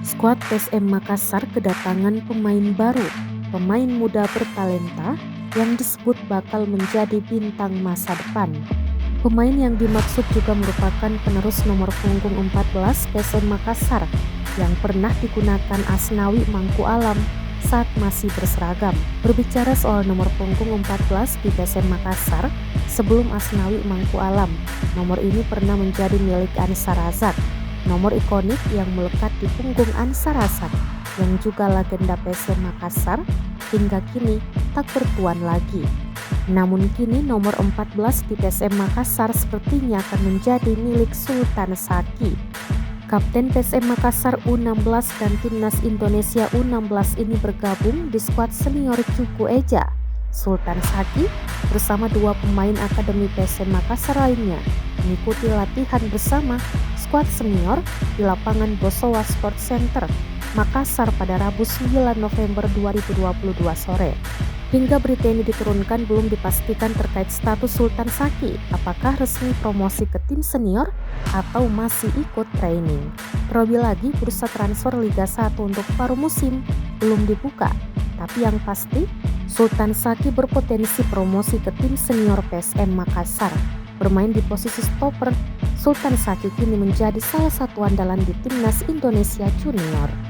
Skuad PSM Makassar kedatangan pemain baru, pemain muda bertalenta yang disebut bakal menjadi bintang masa depan. Pemain yang dimaksud juga merupakan penerus nomor punggung 14 PSM Makassar yang pernah digunakan Asnawi Mangku Alam saat masih berseragam. Berbicara soal nomor punggung 14 di PSM Makassar, sebelum Asnawi Mangku Alam, nomor ini pernah menjadi milik Ansar Razak. Nomor ikonik yang melekat di punggung Ansar Razak yang juga legenda PSM Makassar hingga kini tak bertuan lagi. Namun kini nomor 14 di PSM Makassar sepertinya akan menjadi milik Sultan Saki. Kapten PSM Makassar U16 dan Timnas Indonesia U16 ini bergabung di skuad senior Cuku Eja. Sultan Saki bersama dua pemain akademi PSM Makassar lainnya mengikuti latihan bersama skuad senior di lapangan Bosowa Sport Center, Makassar pada Rabu 9 November 2022 sore. Hingga berita ini diturunkan belum dipastikan terkait status Sultan Saki, apakah resmi promosi ke tim senior atau masih ikut training. Terlebih lagi bursa transfer Liga 1 untuk paruh musim belum dibuka, tapi yang pasti Sultan Saki berpotensi promosi ke tim senior PSM Makassar. Bermain di posisi stopper, Sultan Saki kini menjadi salah satu andalan di Timnas Indonesia Junior.